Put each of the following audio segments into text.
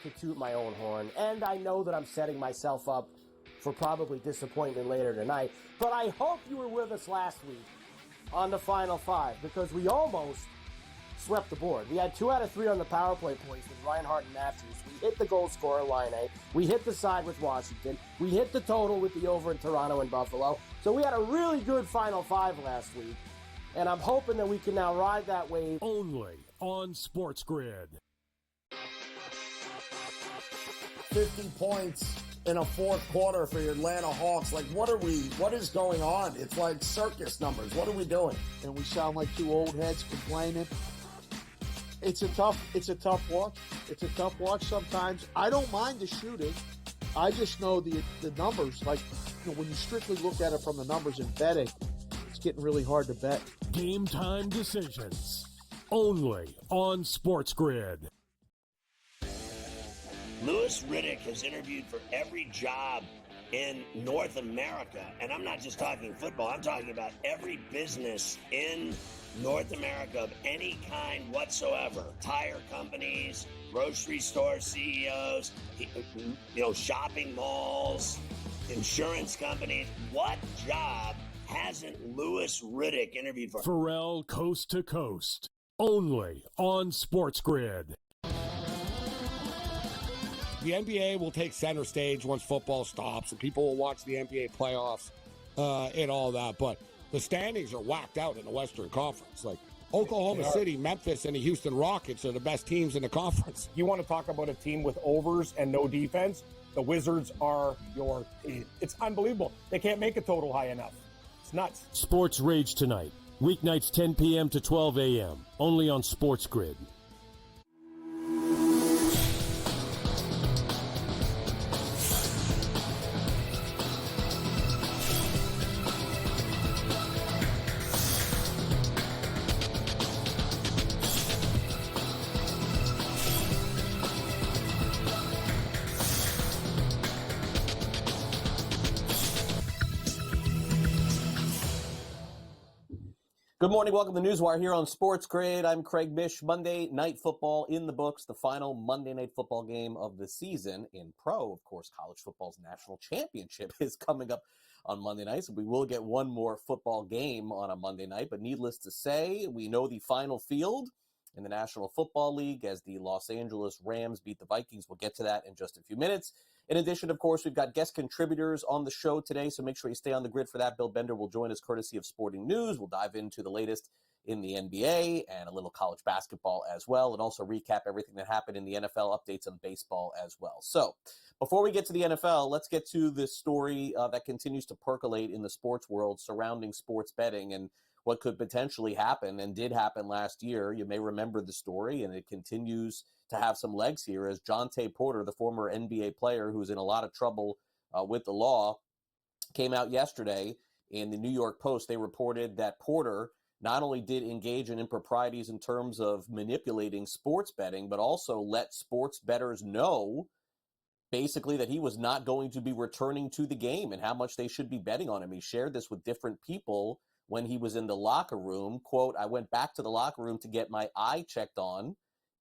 to toot my own horn, and I know that I'm setting myself up for probably disappointment later tonight, but I hope you were with us last week on the Final Five, because we almost swept the board. We had 2 out of 3 on the power play points with Reinhart and Matthews. We hit the goal scorer line A. We hit the side with Washington. We hit the total with the over in Toronto and Buffalo. So we had a really good Final Five last week, and I'm hoping that we can now ride that wave. Only on SportsGrid. 50 points in a fourth quarter for your Atlanta Hawks. Like, what is going on? It's like circus numbers. What are we doing? And we sound like two old heads complaining. It's a tough watch. It's a tough watch sometimes. I don't mind the shooting. I just know the numbers. Like, when you strictly look at it from the numbers in betting, it's getting really hard to bet. Game time decisions. Only on SportsGrid. Louis Riddick has interviewed for every job in North America. And I'm not just talking football. I'm talking about every business in North America of any kind whatsoever. Tire companies, grocery store CEOs, shopping malls, insurance companies. What job hasn't Louis Riddick interviewed for? Pharrell Coast to Coast. Only on SportsGrid. The NBA will take center stage once football stops, and people will watch the NBA playoffs and all that. But the standings are whacked out in the Western Conference. Like Oklahoma City, Memphis, and the Houston Rockets are the best teams in the conference. You want to talk about a team with overs and no defense? The Wizards are your team. It's unbelievable. They can't make a total high enough. It's nuts. Sports Rage tonight. Weeknights 10 p.m. to 12 a.m. Only on SportsGrid. Good morning. Welcome to NewsWire here on SportsGrid. I'm Craig Mish. Monday Night Football in the books, the final Monday Night Football game of the season in pro. Of course, college football's national championship is coming up on Monday night, so we will get one more football game on a Monday night. But needless to say, we know the final field in the National Football League as the Los Angeles Rams beat the Vikings. We'll get to that in just a few minutes. In addition, of course, we've got guest contributors on the show today, so make sure you stay on the grid for that. Bill Bender will join us courtesy of Sporting News. We'll dive into the latest in the NBA and a little college basketball as well, and also recap everything that happened in the NFL, updates on baseball as well. So before we get to the NFL, let's get to this story that continues to percolate in the sports world surrounding sports betting and what could potentially happen and did happen last year. You may remember the story, and it continues to have some legs here as Jonte Porter, the former NBA player who's in a lot of trouble with the law, came out yesterday in the New York Post. They reported that Porter not only did engage in improprieties in terms of manipulating sports betting, but also let sports bettors know basically that he was not going to be returning to the game and how much they should be betting on him. He shared this with different people when he was in the locker room. Quote, "I went back to the locker room to get my eye checked on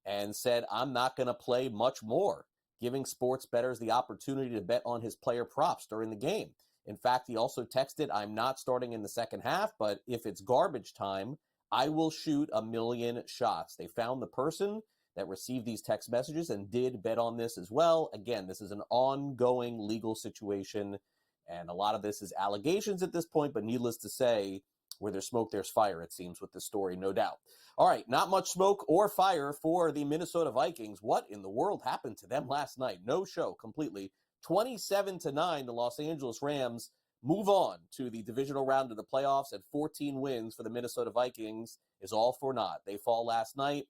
and said, I'm not going to play much more," giving sports bettors the opportunity to bet on his player props during the game. In fact, he also texted, "I'm not starting in the second half, but if it's garbage time, I will shoot 1,000,000 shots." They found the person that received these text messages and did bet on this as well. Again, this is an ongoing legal situation, and a lot of this is allegations at this point, but needless to say, where there's smoke, there's fire, it seems, with this story, no doubt. All right, not much smoke or fire for the Minnesota Vikings. What in the world happened to them last night? No show completely. 27-9, the Los Angeles Rams move on to the divisional round of the playoffs, and 14 wins for the Minnesota Vikings is all for naught. They fall last night,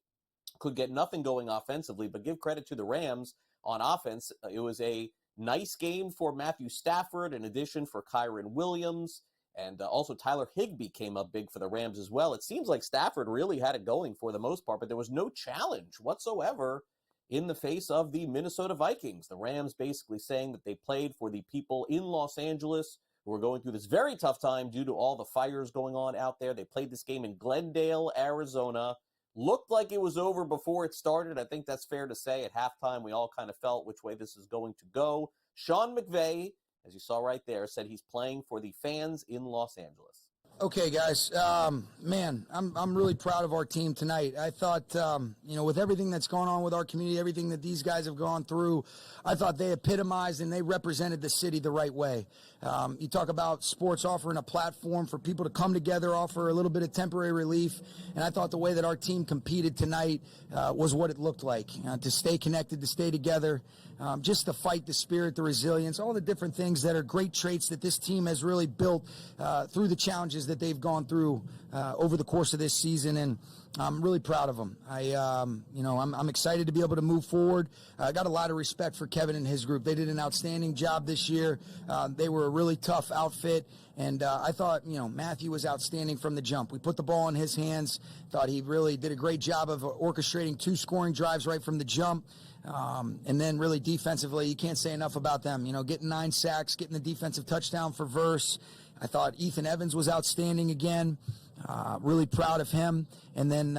could get nothing going offensively, but give credit to the Rams on offense. It was a nice game for Matthew Stafford, in addition for Kyron Williams. And also Tyler Higbee came up big for the Rams as well. It seems like Stafford really had it going for the most part, but there was no challenge whatsoever in the face of the Minnesota Vikings. The Rams basically saying that they played for the people in Los Angeles who are going through this very tough time due to all the fires going on out there. They played this game in Glendale, Arizona, looked like it was over before it started. I think that's fair to say. At halftime, we all kind of felt which way this is going to go. Sean McVay, as you saw right there, said he's playing for the fans in Los Angeles. Okay, guys, man, I'm really proud of our team tonight. I thought, with everything that's going on with our community, everything that these guys have gone through, I thought they epitomized and they represented the city the right way. You talk about sports offering a platform for people to come together, offer a little bit of temporary relief, and I thought the way that our team competed tonight was what it looked like, to stay connected, to stay together, just to fight the spirit, the resilience, all the different things that are great traits that this team has really built through the challenges that they've gone through over the course of this season, and I'm really proud of them. I'm excited to be able to move forward. I got a lot of respect for Kevin and his group. They did an outstanding job this year. They were a really tough outfit, and I thought, Matthew was outstanding from the jump. We put the ball in his hands. Thought he really did a great job of orchestrating 2 scoring drives right from the jump. And then really defensively, you can't say enough about them. Getting 9 sacks, getting the defensive touchdown for Verse. I thought Ethan Evans was outstanding again. Really proud of him. And then,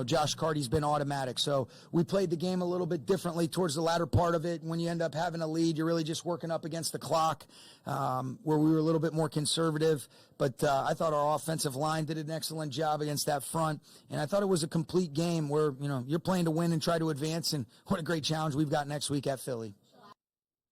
Josh Carty's been automatic. So we played the game a little bit differently towards the latter part of it. When you end up having a lead, you're really just working up against the clock, where we were a little bit more conservative. But I thought our offensive line did an excellent job against that front. And I thought it was a complete game where, you're playing to win and try to advance. And what a great challenge we've got next week at Philly.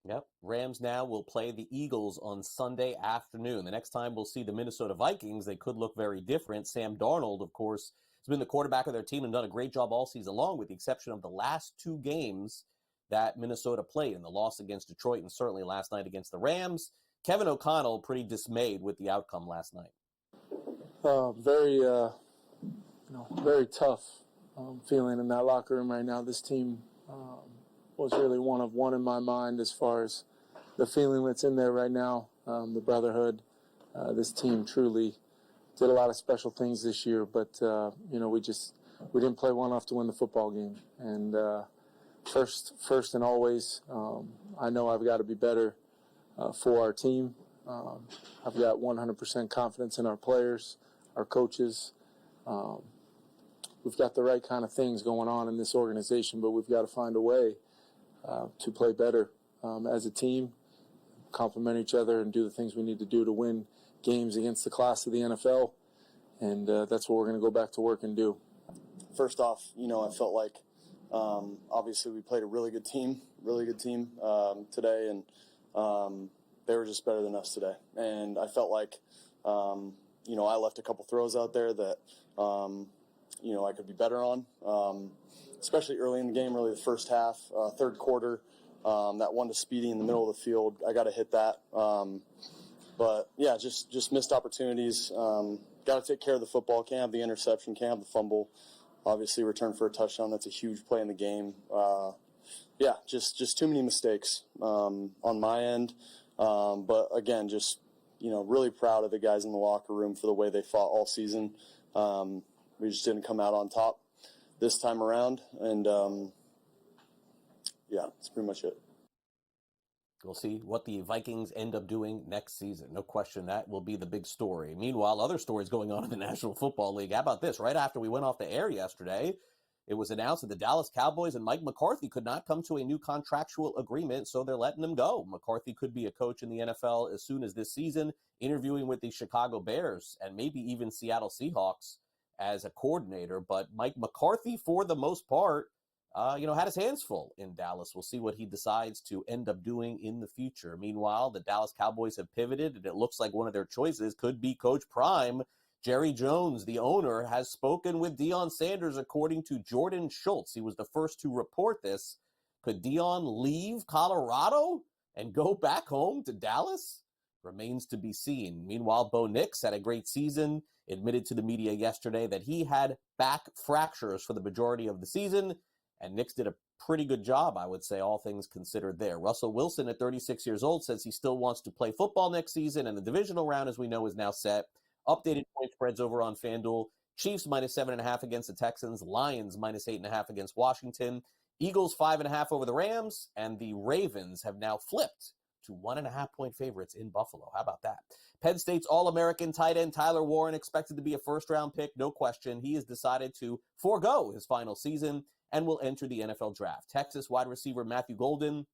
Yep. Rams now will play the Eagles on Sunday afternoon. The next time we'll see the Minnesota Vikings, they could look very different. Sam Darnold, of course, has been the quarterback of their team and done a great job all season long, with the exception of the last 2 games that Minnesota played, and the loss against Detroit and certainly last night against the Rams. Kevin O'Connell pretty dismayed with the outcome last night. Very tough feeling in that locker room right now. This team was really one of one in my mind as far as the feeling that's in there right now, the brotherhood. This team truly did a lot of special things this year, but we didn't play one off to win the football game. And first and always, I know I've got to be better for our team. I've got 100% confidence in our players, our coaches. We've got the right kind of things going on in this organization, but we've got to find a way to play better as a team, complement each other, and do the things we need to do to win games against the class of the NFL. And that's what we're going to go back to work and do. First off, I felt like obviously we played a really good team today, and they were just better than us today. And I felt like, I left a couple throws out there that, I could be better on. Especially early in the game, really the first half, third quarter, that one to Speedy in the middle of the field. I got to hit that. But, yeah, just missed opportunities. Got to take care of the football. Can't have the interception, can't have the fumble. Obviously, return for a touchdown. That's a huge play in the game. Just too many mistakes on my end. But, again, really proud of the guys in the locker room for the way they fought all season. We just didn't come out on top this time around, and that's pretty much it. We'll see what the Vikings end up doing next season. No question that will be the big story. Meanwhile, other stories going on in the National Football League. How about this? Right after we went off the air yesterday, it was announced that the Dallas Cowboys and Mike McCarthy could not come to a new contractual agreement, so they're letting him go. McCarthy could be a coach in the NFL as soon as this season, interviewing with the Chicago Bears and maybe even Seattle Seahawks as a coordinator. But Mike McCarthy, for the most part, had his hands full in Dallas. We'll see what he decides to end up doing in the future. Meanwhile, the Dallas Cowboys have pivoted, and it looks like one of their choices could be Coach Prime. Jerry Jones, the owner, has spoken with Deion Sanders, according to Jordan Schultz. He was the first to report this. Could Deion leave Colorado and go back home to Dallas? Remains to be seen. Meanwhile, Bo Nix had a great season, admitted to the media yesterday that he had back fractures for the majority of the season, and Nix did a pretty good job, I would say, all things considered there. Russell Wilson, at 36 years old, says he still wants to play football next season, and the divisional round, as we know, is now set. Updated point spreads over on FanDuel. Chiefs -7.5 against the Texans. Lions -8.5 against Washington. Eagles 5.5 over the Rams, and the Ravens have now flipped to 1.5-point favorites in Buffalo. How about that? Penn State's All-American tight end Tyler Warren expected to be a first-round pick, no question. He has decided to forego his final season and will enter the NFL draft. Texas wide receiver Matthew Golden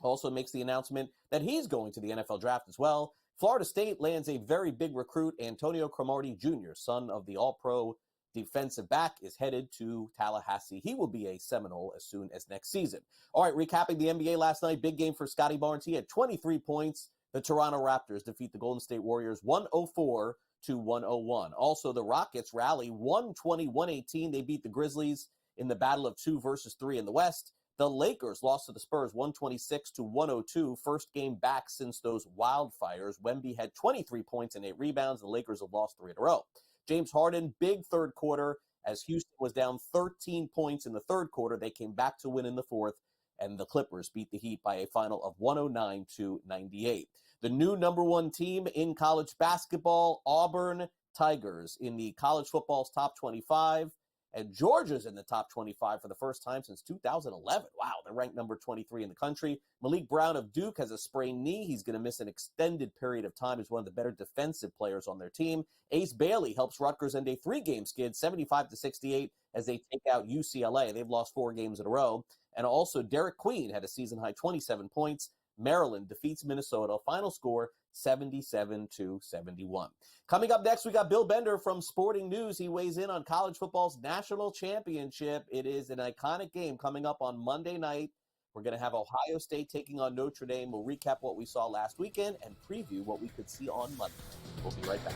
also makes the announcement that he's going to the NFL draft as well. Florida State lands a very big recruit. Antonio Cromartie Jr., son of the All-Pro defensive back, is headed to Tallahassee. He will be a Seminole as soon as next season. All right, recapping the NBA last night, big game for Scotty Barnes. He had 23 points. The Toronto Raptors defeat the Golden State Warriors 104 to 101. Also, the Rockets rally 120-118. They beat the Grizzlies in the battle of 2 versus 3 in the West. The Lakers lost to the Spurs 126 to 102. First game back since those wildfires. Wemby had 23 points and 8 rebounds. The Lakers have lost 3 in a row. James Harden, big third quarter as Houston was down 13 points in the third quarter. They came back to win in the fourth, and the Clippers beat the Heat by a final of 109 to 98. The new number 1 team in college basketball, Auburn Tigers, in the college football's top 25. And Georgia's in the top 25 for the first time since 2011. Wow, they're ranked number 23 in the country. Malik Brown of Duke has a sprained knee. He's going to miss an extended period of time. He's one of the better defensive players on their team. Ace Bailey helps Rutgers end a 3-game skid, 75-68, as they take out UCLA. They've lost 4 games in a row. And also Derek Queen had a season-high 27 points. Maryland defeats Minnesota. Final score, 77-71. Coming up next, we got Bill Bender from Sporting News. He weighs in on college football's national championship. It is an iconic game coming up on Monday night. We're going to have Ohio State taking on Notre Dame. We'll recap what we saw last weekend and preview what we could see on Monday. We'll be right back.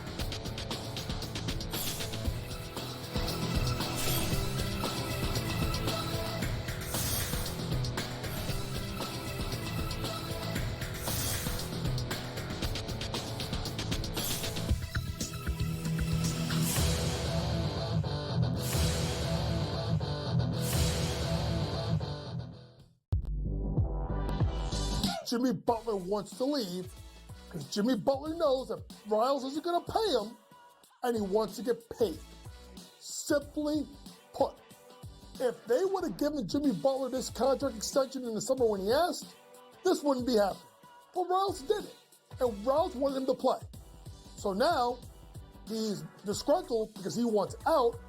Jimmy Butler wants to leave because Jimmy Butler knows that Riles isn't going to pay him, and he wants to get paid. Simply put, if they would have given Jimmy Butler this contract extension in the summer when he asked, this wouldn't be happening. But Riles did it, and Riles wanted him to play. So now he's disgruntled because he wants out.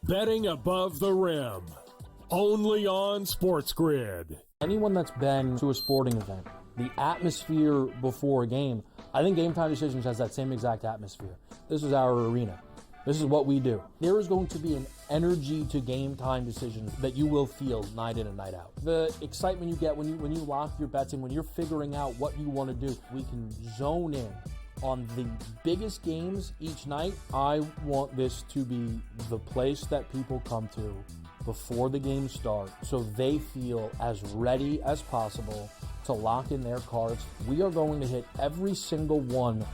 Betting above the rim, only on SportsGrid. Anyone that's been to a sporting event, the atmosphere before a game, I think Game Time Decisions has that same exact atmosphere. This is our arena. This is what we do. There is going to be an energy to Game Time Decisions that you will feel night in and night out. The excitement you get when you lock your bets in, when you're figuring out what you want to do, we can zone in on the biggest games each night. I want this to be the place that people come to before the games start so they feel as ready as possible to lock in their cards. We are going to hit every single one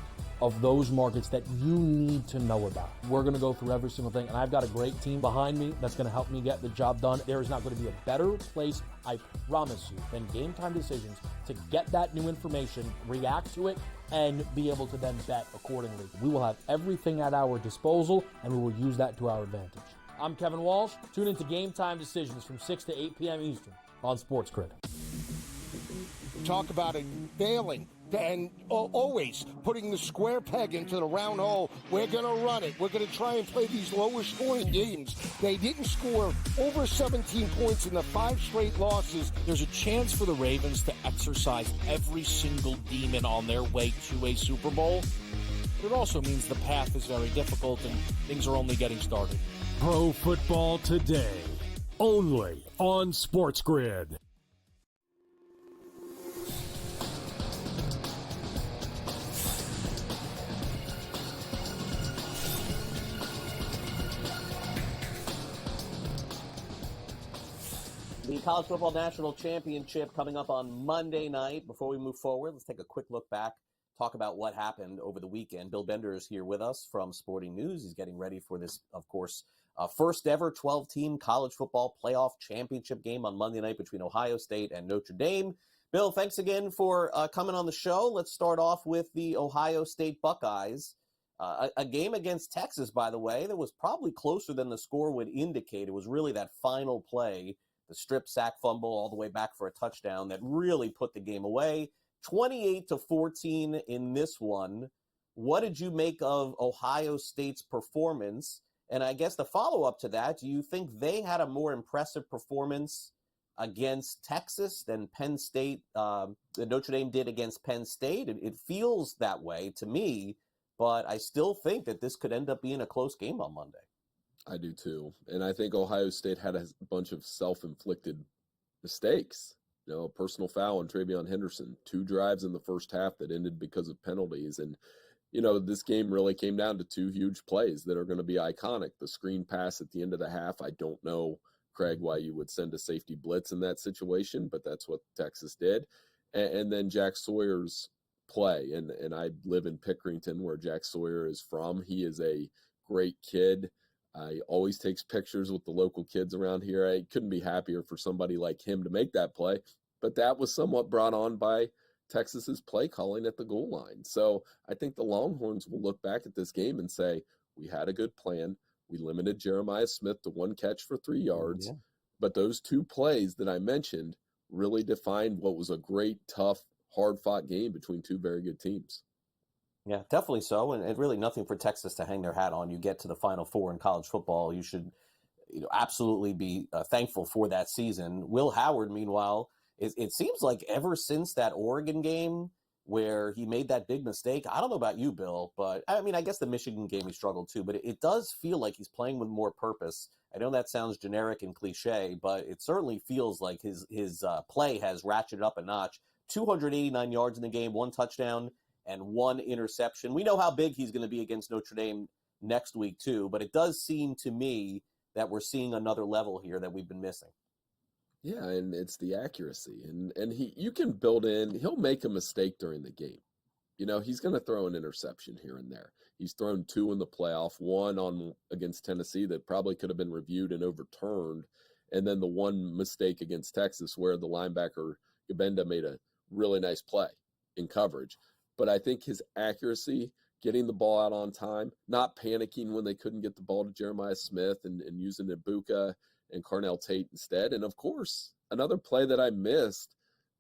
of those markets that you need to know about. We're going to go through every single thing, and I've got a great team behind me that's going to help me get the job done. There is not going to be a better place, I promise you, than Game Time Decisions to get that new information, react to it, and be able to then bet accordingly. We will have everything at our disposal, and we will use that to our advantage. I'm Kevin Walsh. Tune into Game Time Decisions from 6 to 8 p.m. Eastern on SportsGrid. Talk about it failing and always putting the square peg into the round hole. We're going to run it. We're going to try and play these lower scoring games. They didn't score over 17 points in the 5 straight losses. There's a chance for the Ravens to exercise every single demon on their way to a Super Bowl. But it also means the path is very difficult and things are only getting started. Pro Football Today, only on SportsGrid. The College Football National Championship coming up on Monday night. Before we move forward, let's take a quick look back, talk about what happened over the weekend. Bill Bender is here with us from Sporting News. He's getting ready for this, of course, first ever 12-team college football playoff championship game on Monday night between Ohio State and Notre Dame. Bill, thanks again for coming on the show. Let's start off with the Ohio State Buckeyes. A game against Texas, by the way, that was probably closer than the score would indicate. It was really that final play, the strip sack fumble all the way back for a touchdown that really put the game away. 28-14 in this one. What did you make of Ohio State's performance? And I guess the follow-up to that, do you think they had a more impressive performance against Texas than Penn State, that Notre Dame did against Penn State? It feels that way to me, but I still think that this could end up being a close game on Monday. I do too. And I think Ohio State had a bunch of self-inflicted mistakes. You know, a personal foul on Travion Henderson, 2 drives in the first half that ended because of penalties. And, you know, this game really came down to 2 huge plays that are going to be iconic. The screen pass at the end of the half, I don't know, Craig, why you would send a safety blitz in that situation, but that's what Texas did. And then Jack Sawyer's play. And I live in Pickerington, where Jack Sawyer is from. He is a great kid. He always takes pictures with the local kids around here. I couldn't be happier for somebody like him to make that play. But that was somewhat brought on by Texas's play calling at the goal line. So I think the Longhorns will look back at this game and say, we had a good plan. We limited Jeremiah Smith to 1 catch for 3 yards. Yeah. But those 2 plays that I mentioned really defined what was a great, tough, hard-fought game between 2 very good teams. Yeah, definitely so. And really nothing for Texas to hang their hat on. You get to the Final Four in college football. You should absolutely be thankful for that season. Will Howard, meanwhile, it seems like ever since that Oregon game where he made that big mistake, I don't know about you, Bill, but I mean, I guess the Michigan game he struggled too, but it does feel like he's playing with more purpose. I know that sounds generic and cliche, but it certainly feels like his play has ratcheted up a notch. 289 yards in the game, 1 touchdown, and 1 interception. We know how big he's going to be against Notre Dame next week too, but it does seem to me that we're seeing another level here that we've been missing. Yeah, and it's the accuracy. And you can build in, he'll make a mistake during the game. You know, he's going to throw an interception here and there. He's thrown 2 in the playoff, 1 against Tennessee that probably could have been reviewed and overturned, and then the 1 mistake against Texas where the linebacker Gabenda made a really nice play in coverage. But I think his accuracy, getting the ball out on time, not panicking when they couldn't get the ball to Jeremiah Smith and using Ibuka and Carnell Tate instead. And, of course, another play that I missed,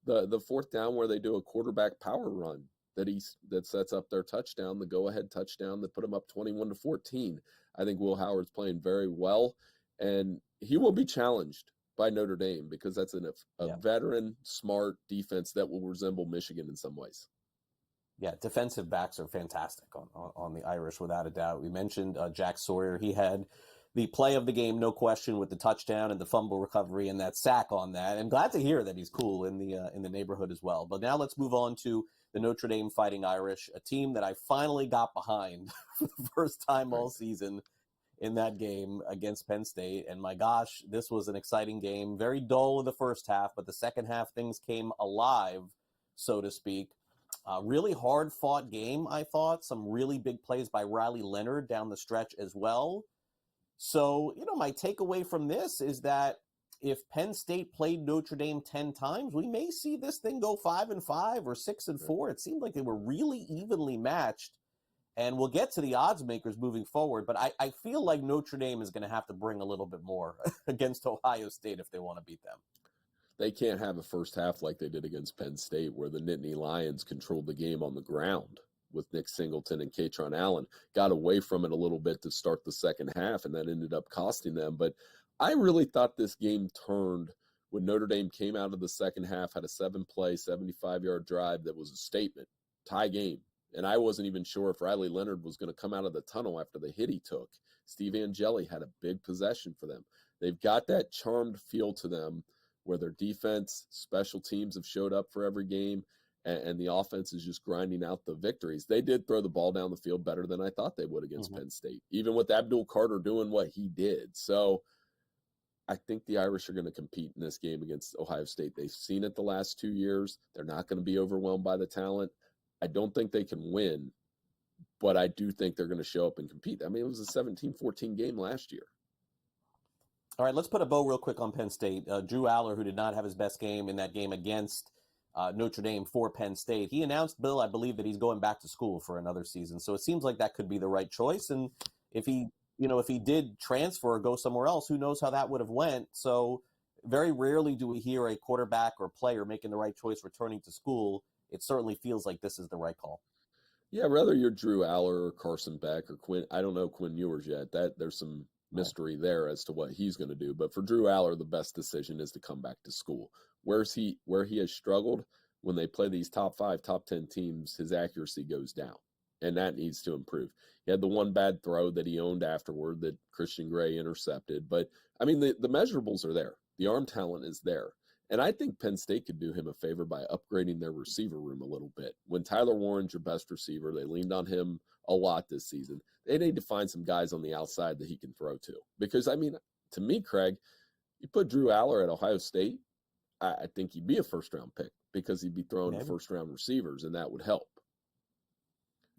the 4th down where they do a quarterback power run that sets up their touchdown, the go-ahead touchdown that put them up 21-14. I think Will Howard's playing very well, and he will be challenged by Notre Dame because that's a veteran, smart defense that will resemble Michigan in some ways. Yeah, defensive backs are fantastic on the Irish, without a doubt. We mentioned Jack Sawyer. He had the play of the game, no question, with the touchdown and the fumble recovery and that sack on that. And glad to hear that he's cool in the neighborhood as well. But now let's move on to the Notre Dame Fighting Irish, a team that I finally got behind for the first time all season in that game against Penn State. And my gosh, this was an exciting game. Very dull in the first half, but the second half things came alive, so to speak. Really hard-fought game, I thought. Some really big plays by Riley Leonard down the stretch as well. So, my takeaway from this is that if Penn State played Notre Dame 10 times, we may see this thing go 5-5 or 6-4. It seemed like they were really evenly matched. And we'll get to the odds makers moving forward, but I feel like Notre Dame is going to have to bring a little bit more against Ohio State if they want to beat them. They can't have a first half like they did against Penn State, where the Nittany Lions controlled the game on the ground with Nick Singleton and Katron Allen. Got away from it a little bit to start the second half, and that ended up costing them. But I really thought this game turned when Notre Dame came out of the second half, had a 7-play, 75-yard drive that was a statement, tie game. And I wasn't even sure if Riley Leonard was going to come out of the tunnel after the hit he took. Steve Angeli had a big possession for them. They've got that charmed feel to them where their defense, special teams have showed up for every game, and the offense is just grinding out the victories. They did throw the ball down the field better than I thought they would against Penn State, even with Abdul Carter doing what he did. So I think the Irish are going to compete in this game against Ohio State. They've seen it the last 2 years. They're not going to be overwhelmed by the talent. I don't think they can win, but I do think they're going to show up and compete. I mean, it was a 17-14 game last year. All right, let's put a bow real quick on Penn State. Drew Aller, who did not have his best game in that game against Notre Dame for Penn State, he announced, Bill, I believe, that he's going back to school for another season. So it seems like that could be the right choice. And if he did transfer or go somewhere else, who knows how that would have went. So very rarely do we hear a quarterback or player making the right choice returning to school it certainly feels like this is the right call. Yeah, whether you're Drew Aller or Carson Beck or Quinn, I don't know Quinn Ewers yet. There's some mystery there as to what he's going to do. But for Drew Aller, the best decision is to come back to school. Where he has struggled when they play these top 5, top 10 teams, his accuracy goes down, and that needs to improve. He had the one bad throw that he owned afterward that Christian Gray intercepted. But, I mean, the measurables are there. The arm talent is there. And I think Penn State could do him a favor by upgrading their receiver room a little bit. When Tyler Warren's your best receiver, they leaned on him a lot this season. They need to find some guys on the outside that he can throw to. Because, I mean, to me, Craig, you put Drew Aller at Ohio State, I think he'd be a first-round pick because he'd be throwing to first-round receivers, and that would help.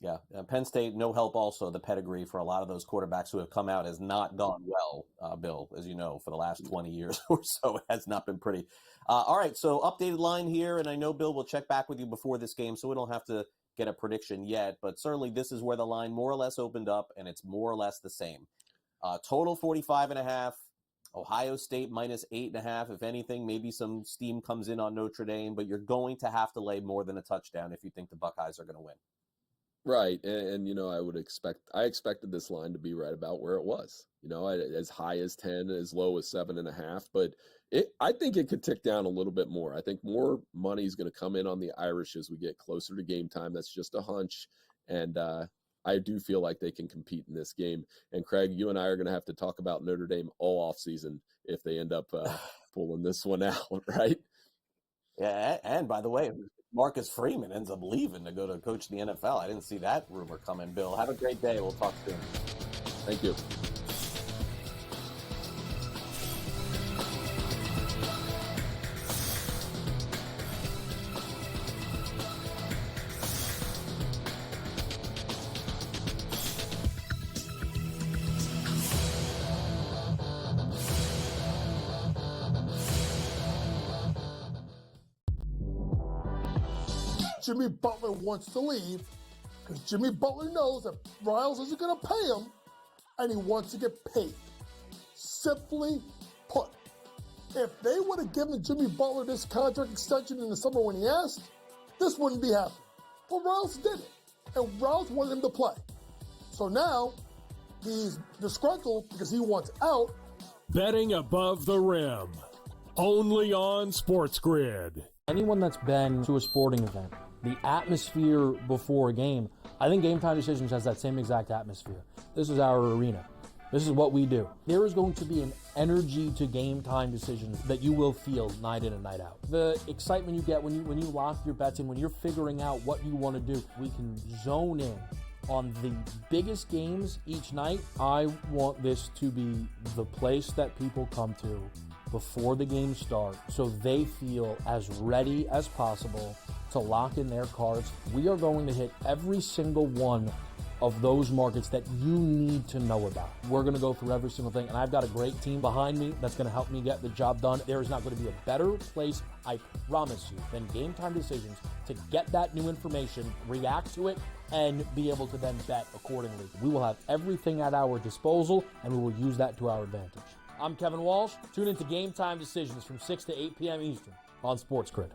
Yeah, Penn State, no help also. The pedigree for a lot of those quarterbacks who have come out has not gone well, Bill, as you know, for the last 20 years or so. It has not been pretty. All right, so updated line here, and I know, Bill, we'll check back with you before this game, so we don't have to get a prediction yet, but certainly this is where the line more or less opened up, and it's more or less the same. Total 45.5. Ohio State minus 8.5. If anything, maybe some steam comes in on Notre Dame, but you're going to have to lay more than a touchdown if you think the Buckeyes are going to win. Right, and you know, I expected this line to be right about where it was. You know, as high as 10, as low as 7.5, but I think it could tick down a little bit more. I think more money is going to come in on the Irish as we get closer to game time. That's just a hunch, and I do feel like they can compete in this game. And Craig, you and I are going to have to talk about Notre Dame all offseason if they end up pulling this one out, right? Yeah, and by the way, Marcus Freeman ends up leaving to go to coach the NFL. I didn't see that rumor coming. Bill, have a great day. We'll talk soon. Thank you. Jimmy Butler wants to leave because Jimmy Butler knows that Riles isn't going to pay him, and he wants to get paid. Simply put, if they would have given Jimmy Butler this contract extension in the summer when he asked, this wouldn't be happening. But Riles did it, and Riles wanted him to play. So now he's disgruntled because he wants out. Betting above the rim, only on SportsGrid. Anyone that's been to a sporting event, the atmosphere before a game, I think Game Time Decisions has that same exact atmosphere. This is our arena. This is what we do. There is going to be an energy to Game Time Decisions that you will feel night in and night out. The excitement you get when you lock your bets in, when you're figuring out what you want to do, we can zone in on the biggest games each night. I want this to be the place that people come to before the games start so they feel as ready as possible to lock in their cards. We are going to hit every single one of those markets that you need to know about. We're going to go through every single thing, and I've got a great team behind me that's going to help me get the job done. There is not going to be a better place, I promise you, than Game Time Decisions to get that new information, react to it, and be able to then bet accordingly. We will have everything at our disposal, and we will use that to our advantage. I'm Kevin Walsh. Tune into Game Time Decisions from 6 to 8 p.m. Eastern on SportsGrid.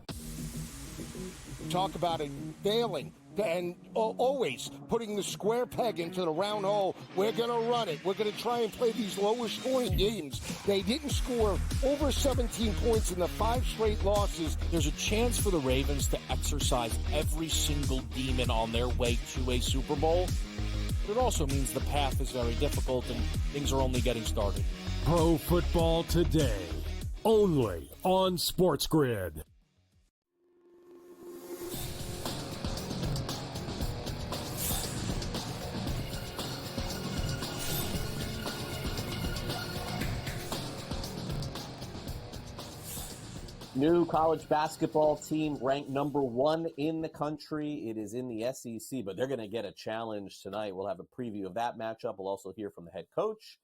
Talk about it failing and always putting the square peg into the round hole. We're going to run it. We're going to try and play these lower scoring games. They didn't score over 17 points in the 5 straight losses. There's a chance for the Ravens to exercise every single demon on their way to a Super Bowl. But it also means the path is very difficult and things are only getting started. Pro Football Today, only on SportsGrid. New college basketball team ranked number 1 in the country. It is in the SEC, but they're going to get a challenge tonight. We'll have a preview of that matchup. We'll also hear from the head coach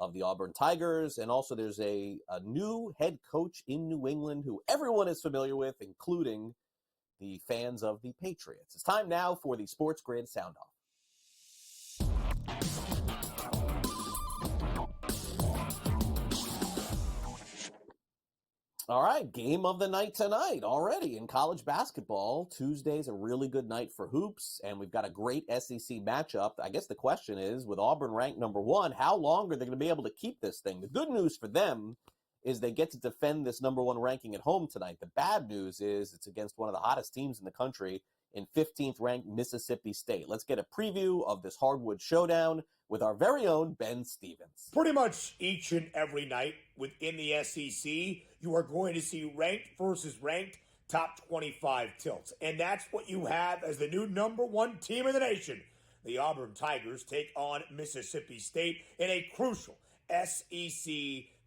of the Auburn Tigers, and also there's a new head coach in New England who everyone is familiar with, including the fans of the Patriots. It's time now for the SportsGrid Sound Off. All right, game of the night tonight already in college basketball. Tuesday's a really good night for hoops, and we've got a great SEC matchup. I guess the question is, with Auburn ranked number 1, how long are they going to be able to keep this thing? The good news for them is they get to defend this number 1 ranking at home tonight. The bad news is it's against one of the hottest teams in the country in 15th ranked Mississippi State. Let's get a preview of this hardwood showdown with our very own Ben Stevens. Pretty much each and every night within the SEC, you are going to see ranked versus ranked top 25 tilts. And that's what you have as the new number 1 team in the nation. The Auburn Tigers take on Mississippi State in a crucial SEC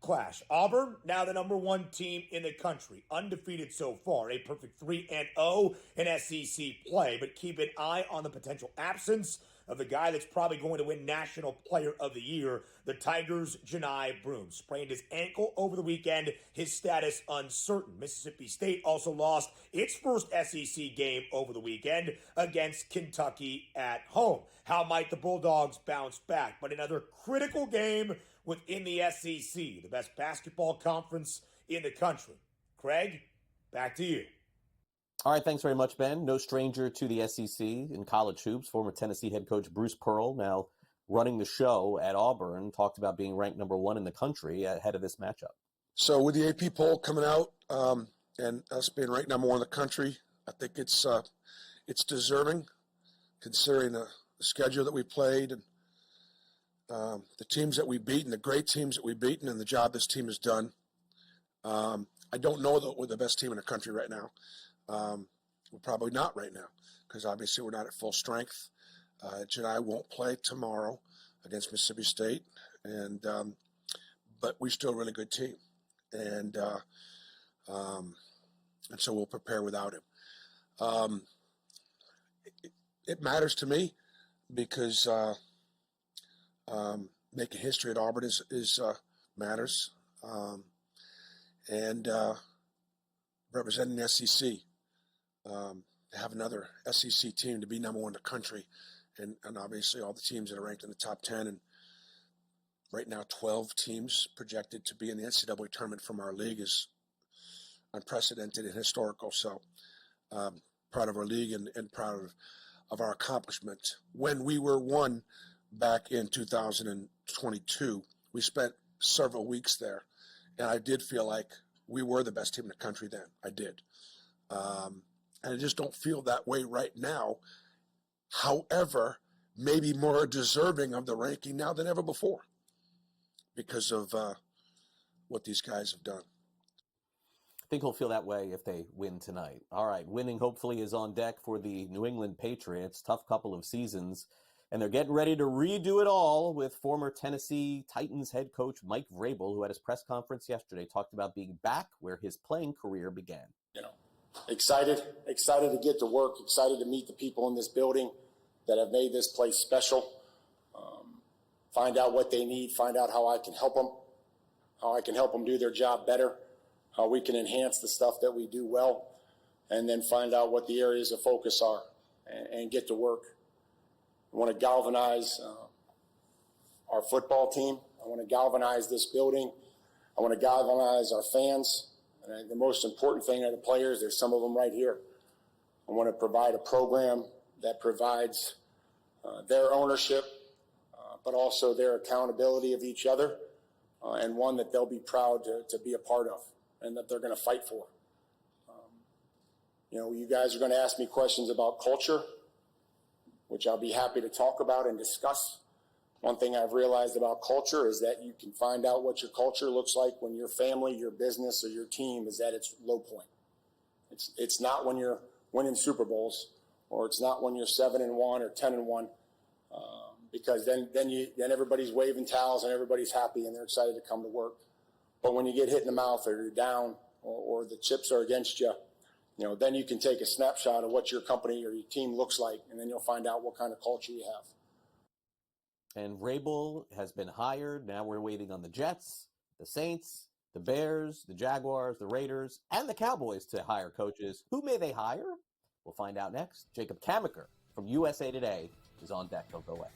clash. Auburn, now the number 1 team in the country, undefeated so far, a perfect 3-0 in SEC play, but keep an eye on the potential absence of the guy that's probably going to win National Player of the Year, the Tigers' Janai Broome. Sprained his ankle over the weekend, his status uncertain. Mississippi State also lost its first SEC game over the weekend against Kentucky at home. How might the Bulldogs bounce back? But another critical game within the SEC, the best basketball conference in the country. Craig, back to you. All right, thanks very much, Ben. No stranger to the SEC in college hoops. Former Tennessee head coach Bruce Pearl, now running the show at Auburn, talked about being ranked number 1 in the country ahead of this matchup. So with the AP poll coming out and us being ranked number 1 in the country, I think it's deserving considering the schedule that we played and the teams that we've beaten, the great teams that we've beaten, and the job this team has done. I don't know that we're the best team in the country right now. We're probably not right now because obviously we're not at full strength. Janai won't play tomorrow against Mississippi State, and but we're still a really good team, and so we'll prepare without him. It matters to me because making history at Auburn is matters, and representing the SEC. To have another SEC team to be number 1 in the country, and obviously all the teams that are ranked in the top 10, and right now 12 teams projected to be in the NCAA tournament from our league is unprecedented and historical. So proud of our league and proud of our accomplishment. When we were 1 back in 2022, we spent several weeks there, and I did feel like we were the best team in the country then. I did. And I just don't feel that way right now. However, maybe more deserving of the ranking now than ever before because of what these guys have done. I think he'll feel that way if they win tonight. All right, winning hopefully is on deck for the New England Patriots. Tough couple of seasons, and they're getting ready to redo it all with former Tennessee Titans head coach Mike Vrabel, who at his press conference yesterday talked about being back where his playing career began. Excited to get to work, excited to meet the people in this building that have made this place special, find out what they need, find out how I can help them do their job better, how we can enhance the stuff that we do well, and then find out what the areas of focus are and get to work. I want to galvanize our football team. I want to galvanize this building. I want to galvanize our fans. And the most important thing are the players. There's some of them right here. I want to provide a program that provides their ownership, but also their accountability of each other, and one that they'll be proud to be a part of and that they're going to fight for. You guys are going to ask me questions about culture, which I'll be happy to talk about and discuss. One thing I've realized about culture is that you can find out what your culture looks like when your family, your business, or your team is at its low point. It's not when you're winning Super Bowls, or it's not when you're 7-1 or 10-1, because then everybody's waving towels and everybody's happy and they're excited to come to work. But when you get hit in the mouth or you're down or the chips are against you, then you can take a snapshot of what your company or your team looks like, and then you'll find out what kind of culture you have. And Vrabel has been hired. Now we're waiting on the Jets, the Saints, the Bears, the Jaguars, the Raiders, and the Cowboys to hire coaches. Who may they hire? We'll find out next. Jacob Camenker from USA Today is on deck. Don't go away.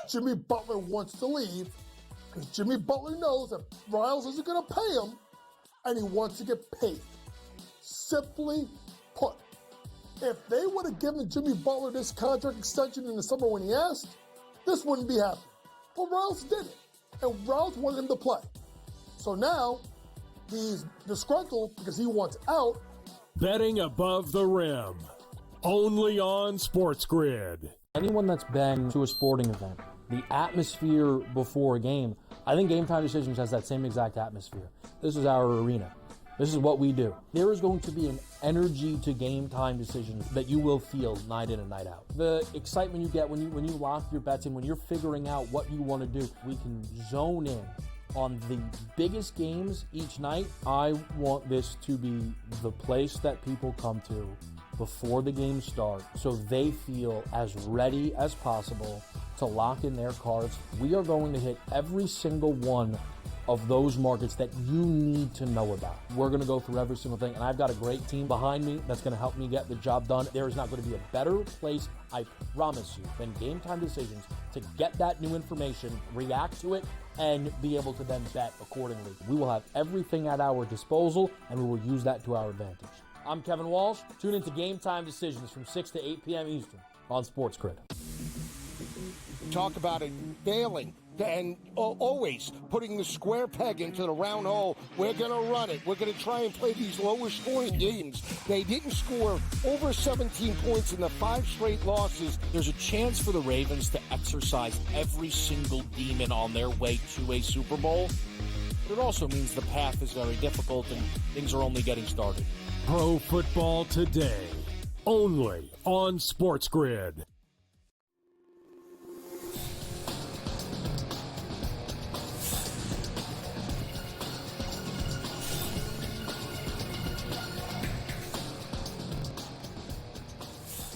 Jimmy Butler wants to leave because Jimmy Butler knows that Riles isn't going to pay him and he wants to get paid. Simply put, if they would have given Jimmy Butler this contract extension in the summer when he asked, this wouldn't be happening. But Riles did it, and Riles wanted him to play. So now he's disgruntled because he wants out. Betting above the rim. Only on SportsGrid. Anyone that's been to a sporting event, the atmosphere before a game, I think Game Time Decisions has that same exact atmosphere. This is our arena. This is what we do. There is going to be an energy to Game Time Decisions that you will feel night in and night out. The excitement you get when you lock your bets in, when you're figuring out what you want to do, we can zone in on the biggest games each night. I want this to be the place that people come to before the games start so they feel as ready as possible to lock in their cards. We are going to hit every single one of those markets that you need to know about. We're going to go through every single thing, and I've got a great team behind me that's going to help me get the job done. There is not going to be a better place, I promise you, than Game Time Decisions to get that new information, react to it, and be able to then bet accordingly. We will have everything at our disposal, and we will use that to our advantage. I'm Kevin Walsh. Tune into Game Time Decisions from 6 to 8 p.m. Eastern on SportsGrid. Talk about it failing and always putting the square peg into the round hole. We're going to run it. We're going to try and play these lower scoring games. They didn't score over 17 points in the 5 straight losses. There's a chance for the Ravens to exercise every single demon on their way to a Super Bowl. But it also means the path is very difficult and things are only getting started. Pro Football Today. Only on SportsGrid.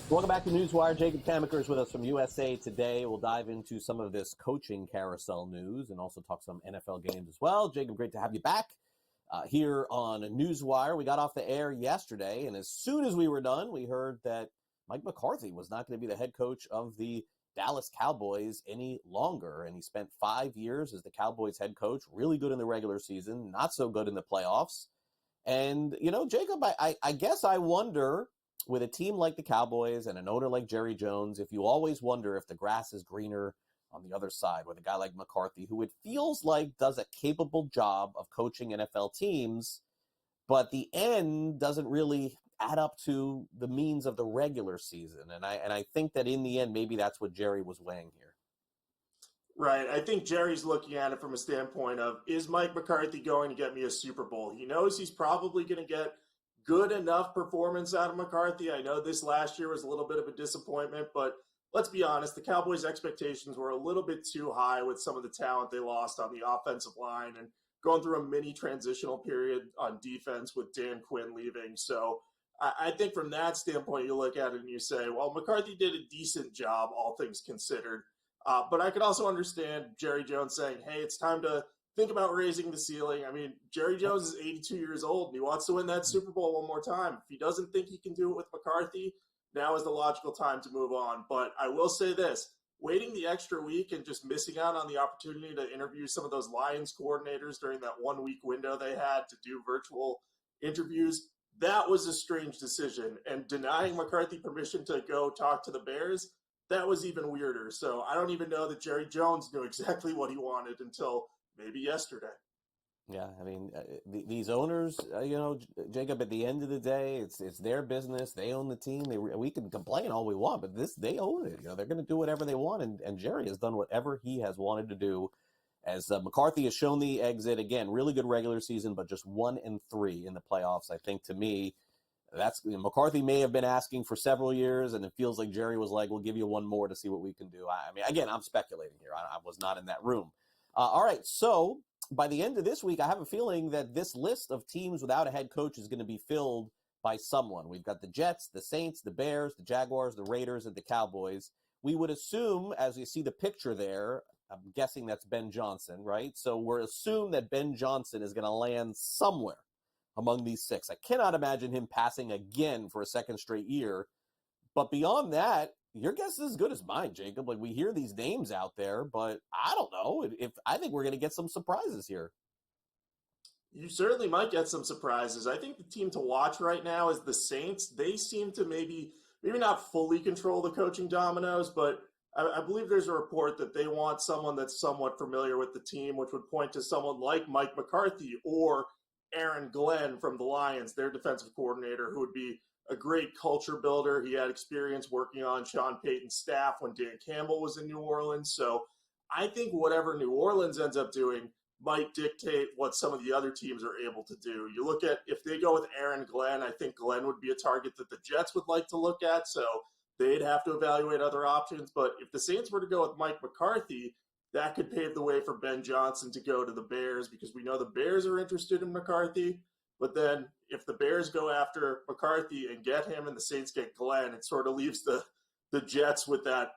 Welcome back to NewsWire. Jacob Camenker is with us from USA Today. We'll dive into some of this coaching carousel news and also talk some NFL games as well. Jacob, great to have you back here on NewsWire. We got off the air yesterday, and as soon as we were done, we heard that Mike McCarthy was not going to be the head coach of the Dallas Cowboys any longer, and he spent 5 years as the Cowboys head coach, really good in the regular season, not so good in the playoffs. And, you know, Jacob, I guess I wonder, with a team like the Cowboys and an owner like Jerry Jones, if you always wonder if the grass is greener on the other side with a guy like McCarthy, who it feels like does a capable job of coaching NFL teams, but the end doesn't really add up to the means of the regular season. And I think that in the end, maybe that's what Jerry was weighing here. Right. I think Jerry's looking at it from a standpoint of, is Mike McCarthy going to get me a Super Bowl? He knows he's probably going to get good enough performance out of McCarthy. I know this last year was a little bit of a disappointment, but let's be honest, the Cowboys' expectations were a little bit too high with some of the talent they lost on the offensive line and going through a mini transitional period on defense with Dan Quinn leaving. So I think from that standpoint, you look at it and you say, well, McCarthy did a decent job, all things considered. But I could also understand Jerry Jones saying, hey, it's time to think about raising the ceiling. I mean, Jerry Jones is 82 years old, and he wants to win that Super Bowl one more time. If he doesn't think he can do it with McCarthy, now is the logical time to move on. But I will say this, waiting the extra week and just missing out on the opportunity to interview some of those Lions coordinators during that 1 week window they had to do virtual interviews, that was a strange decision. And denying McCarthy permission to go talk to the Bears, that was even weirder. So I don't even know that Jerry Jones knew exactly what he wanted until maybe yesterday. Yeah, I mean, these owners, you know, Jacob, at the end of the day, it's their business. They own the team. We can complain all we want, but they own it. You know, they're going to do whatever they want, and Jerry has done whatever he has wanted to do. As McCarthy has shown the exit, again, really good regular season, but just 1-3 in the playoffs. I think, to me, McCarthy may have been asking for several years, and it feels like Jerry was like, we'll give you one more to see what we can do. I mean, again, I'm speculating here. I was not in that room. All right, so by the end of this week, I have a feeling that this list of teams without a head coach is going to be filled by someone. We've got the Jets, the Saints, the Bears, the Jaguars, the Raiders, and the Cowboys. We would assume, as you see the picture there, I'm guessing that's Ben Johnson, right? So we're assuming that Ben Johnson is going to land somewhere among these six. I cannot imagine him passing again for a second straight year. But beyond that, your guess is as good as mine, Jacob. Like, we hear these names out there, but I don't know if I think we're going to get some surprises here. You certainly might get some surprises. I think the team to watch right now is the Saints. They seem to maybe not fully control the coaching dominoes, but I believe there's a report that they want someone that's somewhat familiar with the team, which would point to someone like Mike McCarthy or Aaron Glenn from the Lions, their defensive coordinator, who would be a great culture builder. He had experience working on Sean Payton's staff when Dan Campbell was in New Orleans. So I think whatever New Orleans ends up doing might dictate what some of the other teams are able to do. You look at, if they go with Aaron Glenn, I think Glenn would be a target that the Jets would like to look at. So they'd have to evaluate other options. But if the Saints were to go with Mike McCarthy, that could pave the way for Ben Johnson to go to the Bears, because we know the Bears are interested in McCarthy. But then if the Bears go after McCarthy and get him and the Saints get Glenn, it sort of leaves the Jets with that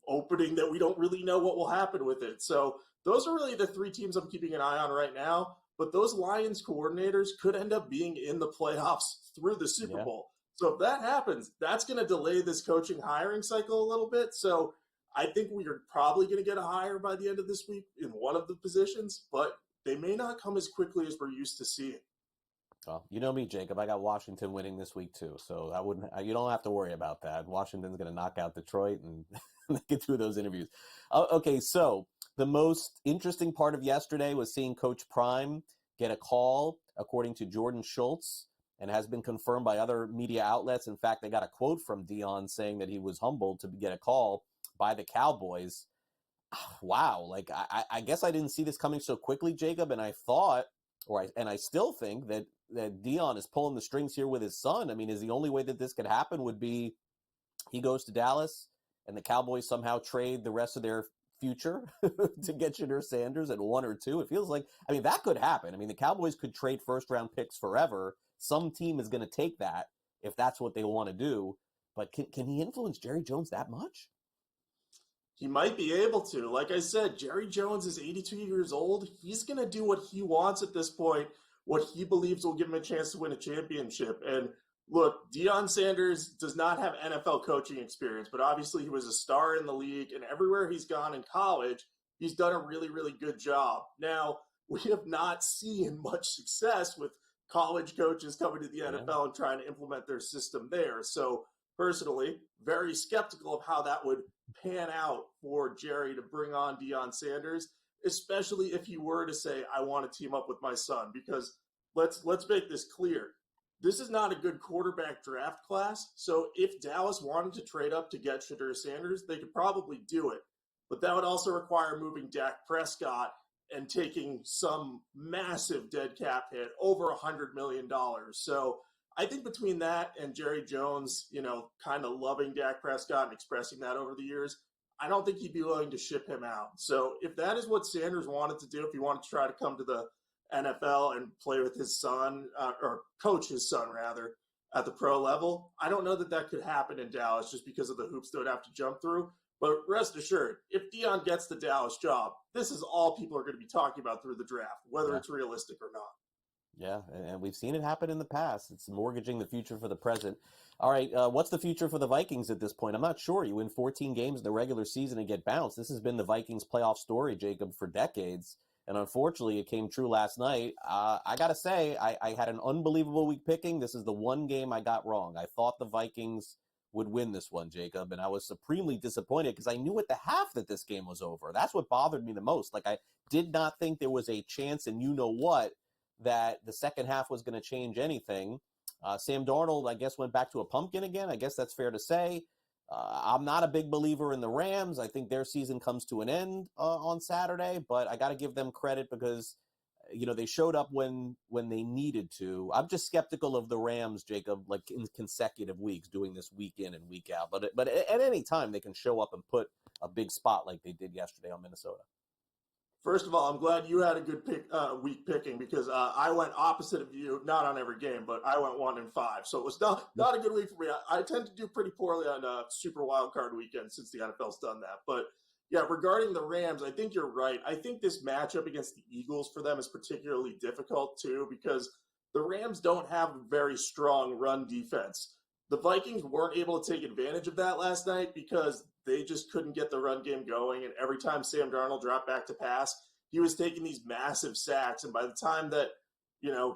opening that we don't really know what will happen with it. So those are really the three teams I'm keeping an eye on right now. But those Lions coordinators could end up being in the playoffs through the Super Bowl. So if that happens, that's going to delay this coaching hiring cycle a little bit. So I think we are probably going to get a hire by the end of this week in one of the positions, but they may not come as quickly as we're used to seeing. Well, you know me, Jacob. I got Washington winning this week too, so you don't have to worry about that. Washington's going to knock out Detroit and get through those interviews. Okay, so the most interesting part of yesterday was seeing Coach Prime get a call, according to Jordan Schultz, and has been confirmed by other media outlets. In fact, they got a quote from Dion saying that he was humbled to get a call by the Cowboys. Wow, like I guess I didn't see this coming so quickly, Jacob, and I thought, and I still think that Dion is pulling the strings here with his son. I mean, is the only way that this could happen would be he goes to Dallas and the Cowboys somehow trade the rest of their future to get Shedeur Sanders at 1 or 2. It feels like, I mean, that could happen. I mean, the Cowboys could trade first-round picks forever. Some team is going to take that if that's what they want to do. But can he influence Jerry Jones that much? He might be able to. Like I said, Jerry Jones is 82 years old. He's going to do what he wants at this point, what he believes will give him a chance to win a championship. And look, Deion Sanders does not have NFL coaching experience, but obviously he was a star in the league, and everywhere he's gone in college, he's done a really, really good job. Now, we have not seen much success with college coaches coming to the NFL and trying to implement their system there. So personally, very skeptical of how that would pan out for Jerry to bring on Deion Sanders, especially if he were to say, I want to team up with my son, because let's make this clear. This is not a good quarterback draft class. So if Dallas wanted to trade up to get Shedeur Sanders, they could probably do it. But that would also require moving Dak Prescott and taking some massive dead cap hit, over $100 million. So I think between that and Jerry Jones, kind of loving Dak Prescott and expressing that over the years, I don't think he'd be willing to ship him out. So if that is what Sanders wanted to do, if he wanted to try to come to the NFL and play with his son, or coach his son rather, at the pro level, I don't know that could happen in Dallas just because of the hoops they would have to jump through. But rest assured, if Deion gets the Dallas job, this is all people are going to be talking about through the draft, whether it's realistic or not. Yeah, and we've seen it happen in the past. It's mortgaging the future for the present. All right, what's the future for the Vikings at this point? I'm not sure. You win 14 games in the regular season and get bounced. This has been the Vikings playoff story, Jacob, for decades. And unfortunately, it came true last night. I got to say, I had an unbelievable week picking. This is the one game I got wrong. I thought the Vikings would win this one, Jacob, and I was supremely disappointed because I knew at the half that this game was over. That's what bothered me the most. Like, I did not think there was a chance, and you know what, that the second half was going to change anything. Sam Darnold, I guess, went back to a pumpkin again. I guess that's fair to say. I'm not a big believer in the Rams. I think their season comes to an end on Saturday, but I got to give them credit because, they showed up when they needed to. I'm just skeptical of the Rams, Jacob, like in consecutive weeks, doing this week in and week out. But at any time, they can show up and put a big spot like they did yesterday on Minnesota. First of all, I'm glad you had a good week picking because I went opposite of you, not on every game, but I went 1-5. So it was not a good week for me. I tend to do pretty poorly on Super Wildcard weekend since the NFL's done that. But yeah, regarding the Rams, I think you're right. I think this matchup against the Eagles for them is particularly difficult too because the Rams don't have a very strong run defense. the Vikings weren't able to take advantage of that last night because they just couldn't get the run game going. And every time Sam Darnold dropped back to pass, he was taking these massive sacks. And by the time that,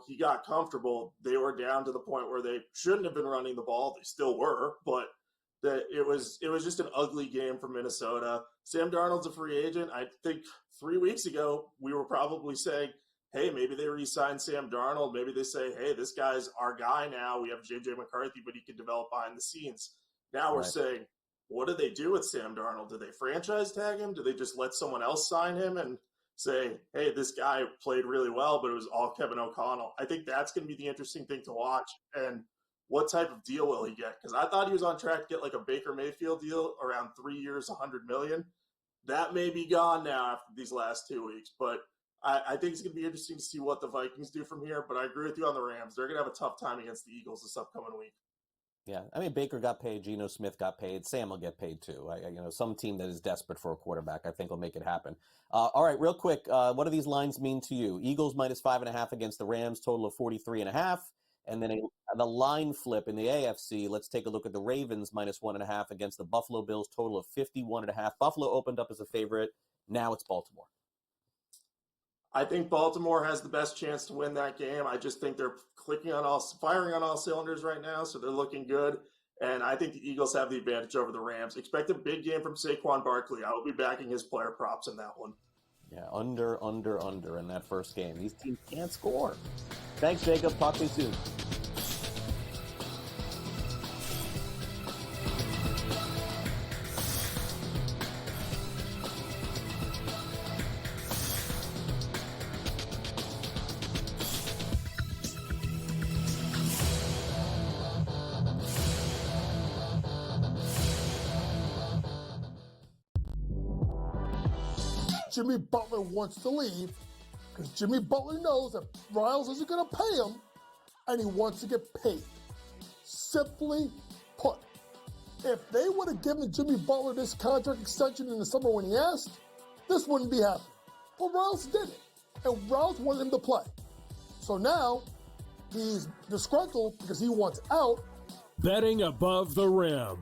he got comfortable, they were down to the point where they shouldn't have been running the ball. They still were, but that it was just an ugly game for Minnesota. Sam Darnold's a free agent. I think 3 weeks ago, we were probably saying, hey, maybe they re-sign Sam Darnold. Maybe they say, hey, this guy's our guy now. We have J.J. McCarthy, but he can develop behind the scenes. Now we're saying, what do they do with Sam Darnold? Do they franchise tag him? Do they just let someone else sign him and say, hey, this guy played really well, but it was all Kevin O'Connell? I think that's going to be the interesting thing to watch. And what type of deal will he get? Because I thought he was on track to get like a Baker Mayfield deal around 3 years, $100 million. That may be gone now after these last 2 weeks. But I think it's going to be interesting to see what the Vikings do from here. But I agree with you on the Rams. They're going to have a tough time against the Eagles this upcoming week. Yeah, I mean, Baker got paid, Geno Smith got paid, Sam will get paid too. Some team that is desperate for a quarterback, I think will make it happen. All right, real quick, what do these lines mean to you? Eagles -5.5 against the Rams, total of 43.5. And then the line flip in the AFC, let's take a look at the Ravens -1.5 against the Buffalo Bills, total of 51.5. Buffalo opened up as a favorite. Now it's Baltimore. I think Baltimore has the best chance to win that game. I just think they're firing on all cylinders right now, so they're looking good. And I think the Eagles have the advantage over the Rams. Expect a big game from Saquon Barkley. I will be backing his player props in that one. Yeah, under in that first game. These teams can't score. Thanks, Jacob. Talk to you soon. Jimmy Butler wants to leave because Jimmy Butler knows that Riles isn't going to pay him, and he wants to get paid. Simply put, if they would have given Jimmy Butler this contract extension in the summer when he asked, this wouldn't be happening. But Riles did it, and Riles wanted him to play. So now he's disgruntled because he wants out. Betting above the rim,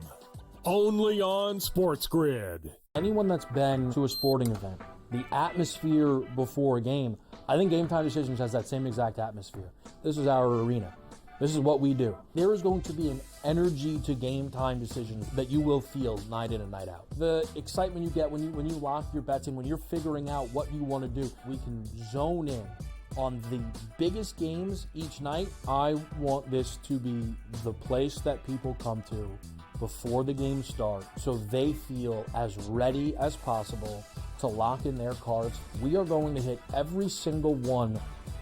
only on SportsGrid. Anyone that's been to a sporting event, the atmosphere before a game, I think Game Time Decisions has that same exact atmosphere. This is our arena. This is what we do. There is going to be an energy to Game Time Decisions that you will feel night in and night out. The excitement you get when you lock your bets in, when you're figuring out what you want to do, we can zone in on the biggest games each night. I want this to be the place that people come to before the game starts so they feel as ready as possible to lock in their cards. We are going to hit every single one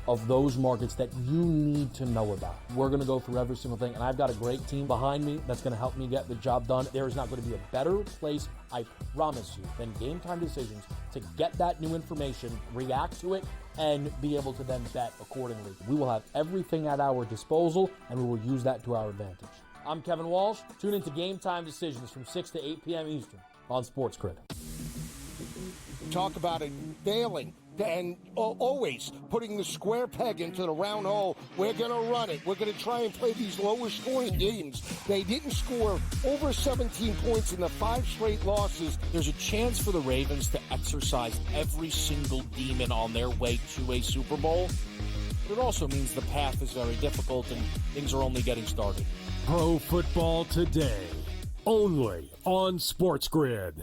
of those markets that you need to know about. We're going to go through every single thing, and I've got a great team behind me that's going to help me get the job done. There is not going to be a better place, I promise you, than Game Time Decisions to get that new information, react to it, and be able to then bet accordingly. We will have everything at our disposal, and we will use that to our advantage. I'm Kevin Walsh. Tune into Game Time Decisions from 6 to 8 p.m. Eastern on SportsGrid. Talk about it failing and always putting the square peg into the round hole. We're going to run it. We're going to try and play these lower scoring games. They didn't score over 17 points in the 5 straight losses. There's a chance for the Ravens to exercise every single demon on their way to a Super Bowl. But it also means the path is very difficult and things are only getting started. Pro Football Today, only on SportsGrid.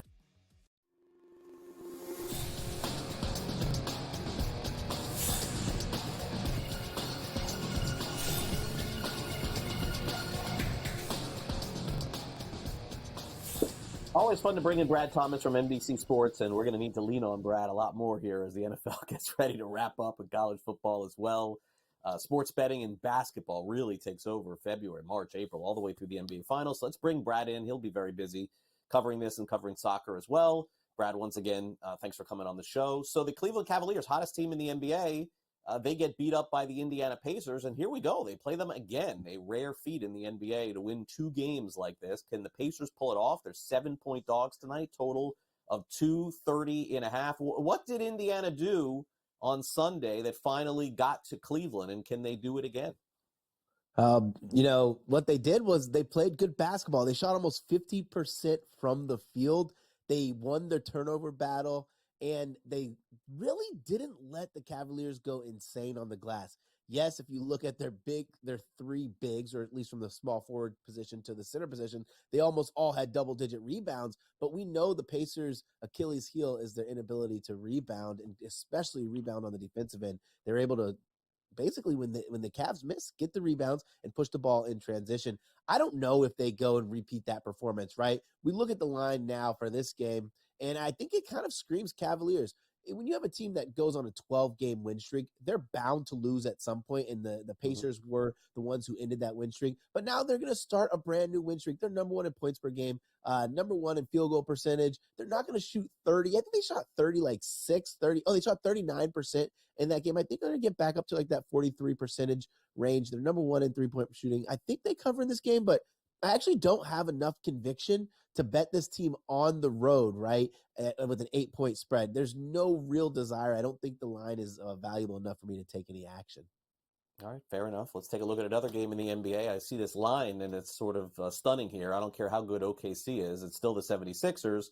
Always fun to bring in Brad Thomas from NBC Sports, and we're going to need to lean on Brad a lot more here as the NFL gets ready to wrap up with college football as well. Sports betting and basketball really takes over February, March, April, all the way through the NBA Finals. So let's bring Brad in. He'll be very busy covering this and covering soccer as well. Brad, once again, thanks for coming on the show. So the Cleveland Cavaliers, hottest team in the NBA, they get beat up by the Indiana Pacers, and here we go. They play them again, a rare feat in the NBA to win 2 games like this. Can the Pacers pull it off? They're 7-point dogs tonight, total of 230.5. What did Indiana do on Sunday that finally got to Cleveland, and can they do it again? What they did was they played good basketball. They shot almost 50% from the field. They won their turnover battle, and they really didn't let the Cavaliers go insane on the glass. Yes, if you look at their three bigs, or at least from the small forward position to the center position, they almost all had double-digit rebounds. But we know the Pacers' Achilles heel is their inability to rebound, and especially rebound on the defensive end. They're able to basically, when the Cavs miss, get the rebounds and push the ball in transition. I don't know if they go and repeat that performance, right? We look at the line now for this game, and I think it kind of screams Cavaliers. When you have a team that goes on a 12-game win streak, they're bound to lose at some point, and the Pacers were the ones who ended that win streak. But now they're going to start a brand new win streak. They're number one in points per game, number one in field goal percentage. They're not going to shoot 30. I think they shot 30. Oh, they shot 39% in that game. I think they're going to get back up to like that 43% range. They're number one in three-point shooting. I think they cover in this game, but I actually don't have enough conviction to bet this team on the road, right, with an 8-point spread. There's no real desire. I don't think the line is valuable enough for me to take any action. All right, fair enough. Let's take a look at another game in the NBA. I see this line, and it's sort of stunning here. I don't care how good OKC is. It's still the 76ers,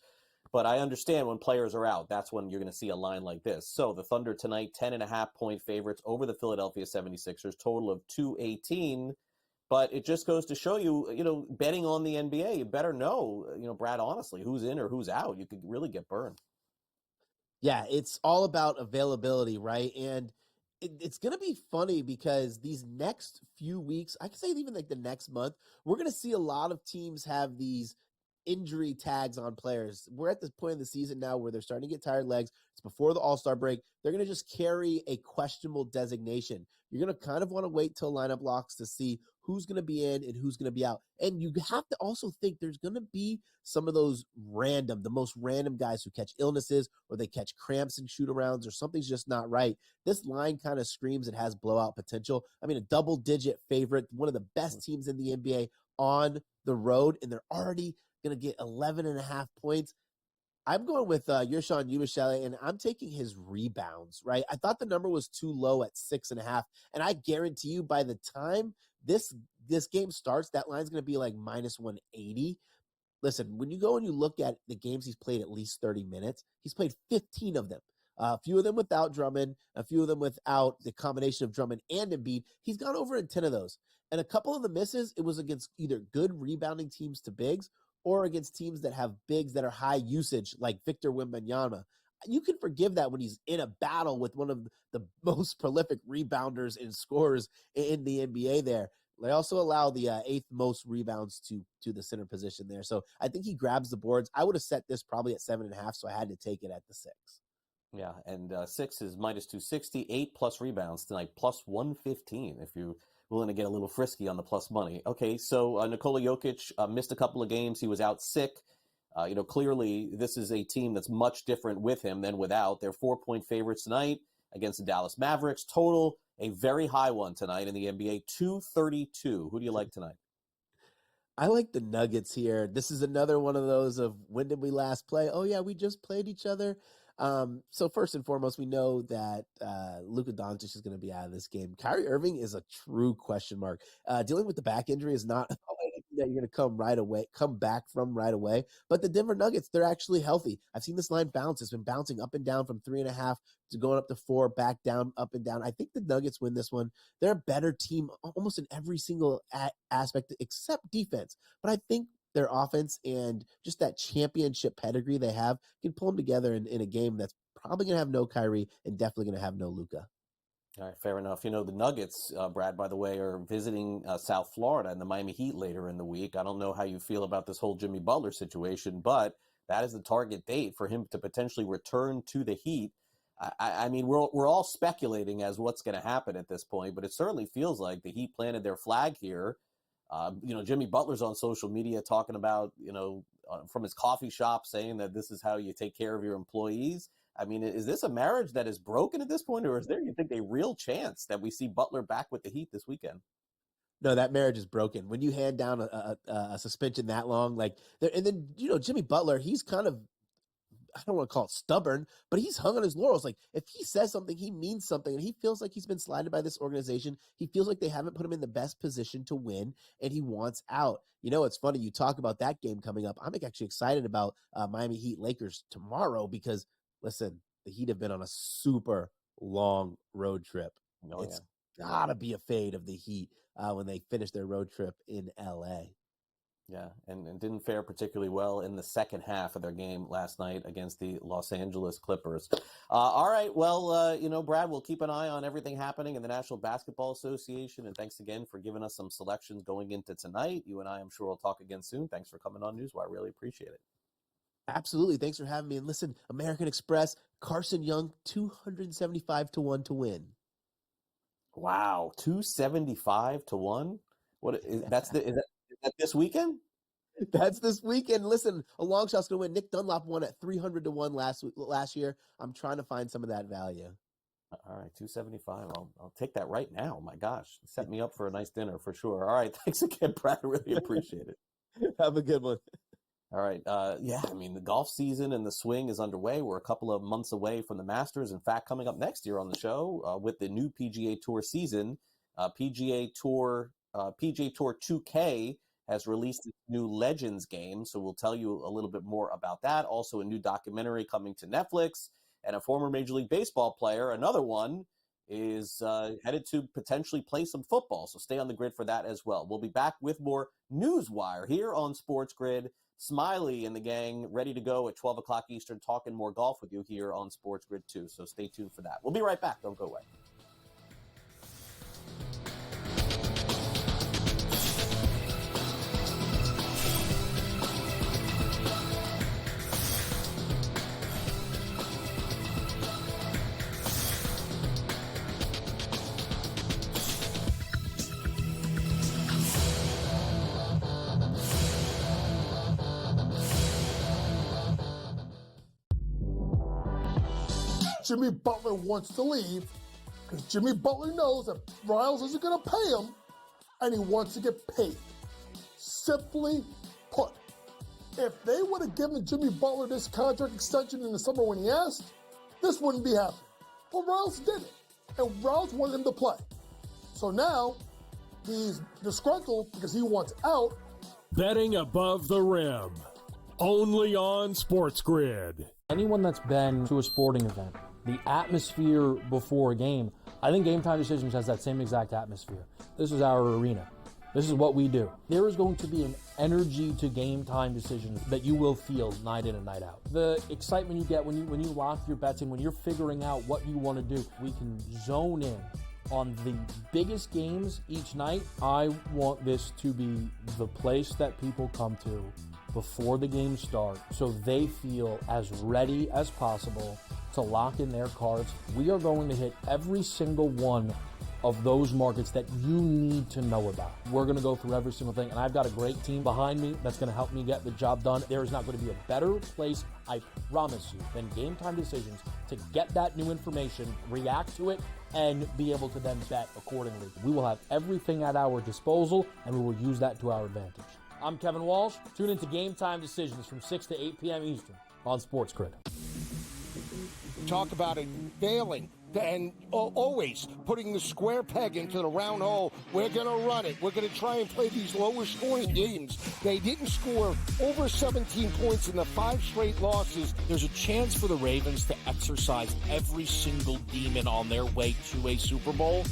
but I understand when players are out, that's when you're going to see a line like this. So the Thunder tonight, 10.5-point favorites over the Philadelphia 76ers, total of 218. But it just goes to show you, betting on the NBA, you better know, Brad, honestly, who's in or who's out. You could really get burned. Yeah, it's all about availability, right? And it's going to be funny because these next few weeks, I could say even like the next month, we're going to see a lot of teams have these injury tags on players. We're at this point in the season now where they're starting to get tired legs. It's before the All-Star break. They're going to just carry a questionable designation. You're going to kind of want to wait till lineup locks to see who's going to be in and who's going to be out. And you have to also think there's going to be some of those the most random guys who catch illnesses or they catch cramps and shoot-arounds or something's just not right. This line kind of screams it has blowout potential. I mean, a double-digit favorite, one of the best teams in the NBA on the road, and they're already going to get 11.5 points. I'm going with Yershon Yubashele, and I'm taking his rebounds, right? I thought the number was too low at 6.5, and I guarantee you by the time this game starts, that line's going to be like minus 180. Listen, when you go and you look at the games he's played at least 30 minutes, he's played 15 of them. A few of them without Drummond, a few of them without the combination of Drummond and Embiid. He's gone over in 10 of those. And a couple of the misses, it was against either good rebounding teams to bigs or against teams that have bigs that are high usage, like Victor Wembanyama. You can forgive that when he's in a battle with one of the most prolific rebounders and scorers in the NBA there. They also allow the eighth most rebounds to the center position there. So I think he grabs the boards. I would have set this probably at 7.5, so I had to take it at the 6. Yeah, and 6 is minus 260, 8 plus rebounds tonight, plus 115 if you're willing to get a little frisky on the plus money. Okay, so Nikola Jokic missed a couple of games. He was out sick. Clearly this is a team that's much different with him than without. They're 4-point favorites tonight against the Dallas Mavericks. Total, a very high one tonight in the NBA, 232. Who do you like tonight? I like the Nuggets here. This is another one of those of when did we last play? Oh, yeah, we just played each other. So first and foremost, we know that Luka Doncic is going to be out of this game. Kyrie Irving is a true question mark. Dealing with the back injury is not that you're going to come back from right away. But the Denver Nuggets, they're actually healthy. I've seen this line bounce. It's been bouncing up and down from 3.5 to going up to 4, back down, up and down. I think the Nuggets win this one. They're a better team almost in every single aspect except defense. But I think their offense and just that championship pedigree they have can pull them together in a game that's probably going to have no Kyrie and definitely going to have no Luka. All right, fair enough. The Nuggets, Brad, by the way, are visiting South Florida and the Miami Heat later in the week. I don't know how you feel about this whole Jimmy Butler situation, but that is the target date for him to potentially return to the Heat. I mean, we're all speculating as what's going to happen at this point, but it certainly feels like the Heat planted their flag here. Jimmy Butler's on social media talking about, from his coffee shop saying that this is how you take care of your employees. I mean, is this a marriage that is broken at this point, or is there, you think, a real chance that we see Butler back with the Heat this weekend? No, that marriage is broken. When you hand down a suspension that long, and then, Jimmy Butler, he's kind of I don't want to call it stubborn, but he's hung on his laurels. Like, if he says something, he means something, and he feels like he's been slighted by this organization. He feels like they haven't put him in the best position to win, and he wants out. You know, it's funny you talk about that game coming up. I'm actually excited about Miami Heat Lakers tomorrow because, listen, the Heat have been on a super long road trip. It's gotta be a fade of the Heat when they finish their road trip in LA. Yeah, and didn't fare particularly well in the second half of their game last night against the Los Angeles Clippers. All right, well, Brad, we'll keep an eye on everything happening in the National Basketball Association, and thanks again for giving us some selections going into tonight. You and I, I'm sure, will talk again soon. Thanks for coming on NewsWire. Really appreciate it. Absolutely. Thanks for having me. And listen, American Express, Carson Young, 275 to 1 to win. Wow, 275 to 1? What is that this weekend? That's this weekend. Listen, a long shot's going to win. Nick Dunlop won at 300 to 1 last year. I'm trying to find some of that value. All right, 275. I'll take that right now. My gosh, set me up for a nice dinner for sure. All right, thanks again, Brad. I really appreciate it. Have a good one. All right. The golf season and the swing is underway. We're a couple of months away from the Masters. In fact, coming up next year on the show with the new PGA Tour season, PGA Tour 2K has released its new Legends game. So we'll tell you a little bit more about that. Also, a new documentary coming to Netflix, and a former Major League Baseball player, another one, is headed to potentially play some football. So stay on the grid for that as well. We'll be back with more NewsWire here on Sports Grid. Smiley and the gang ready to go at 12 o'clock Eastern, talking more golf with you here on Sports Grid 2. So stay tuned for that. We'll be right back. Don't go away. Jimmy Butler wants to leave because Jimmy Butler knows that Riles isn't going to pay him, and he wants to get paid. Simply put, if they would have given Jimmy Butler this contract extension in the summer when he asked, this wouldn't be happening. But Riles did it, and Riles wanted him to play. So now he's disgruntled because he wants out. Betting above the rim, only on Sports Grid. Anyone that's been to a sporting event, the atmosphere before a game, I think Game Time Decisions has that same exact atmosphere. This is our arena. This is what we do. There is going to be an energy to Game Time Decisions that you will feel night in and night out. The excitement you get when you lock your bets in, when you're figuring out what you want to do, we can zone in on the biggest games each night. I want this to be the place that people come to before the games start so they feel as ready as possible to lock in their cards. We are going to hit every single one of those markets that you need to know about. We're going to go through every single thing, and I've got a great team behind me that's going to help me get the job done. There is not going to be a better place, I promise you, than Game Time Decisions to get that new information, react to it, and be able to then bet accordingly. We will have everything at our disposal, and we will use that to our advantage. I'm Kevin Walsh. Tune into Game Time Decisions from 6 to 8 p.m. Eastern on Sports Grid. Talk about it failing and always putting the square peg into the round hole. We're going to run it. We're going to try and play these lower scoring games. They didn't score over 17 points in the 5 straight losses. There's a chance for the Ravens to exercise every single demon on their way to a Super Bowl.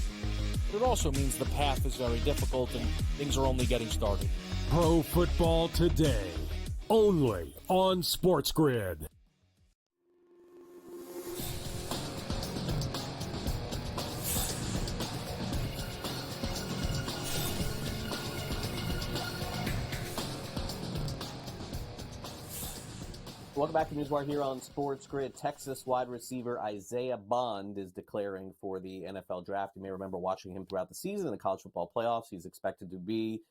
But it also means the path is very difficult and things are only getting started. Pro Football Today, only on Sports Grid. Welcome back to NewsWire here on Sports Grid. Texas wide receiver Isaiah Bond is declaring for the NFL draft. You may remember watching him throughout the season in the college football playoffs. He's expected to be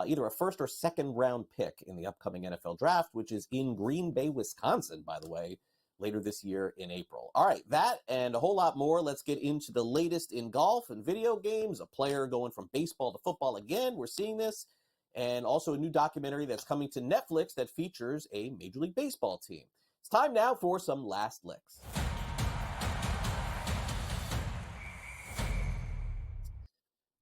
either a first or second round pick in the upcoming NFL draft, which is in Green Bay, Wisconsin, by the way, later this year in April. All right, that and a whole lot more. Let's get into the latest in golf and video games. A player going from baseball to football again. We're seeing this. And also a new documentary that's coming to Netflix that features a Major League Baseball team. It's time now for some last licks.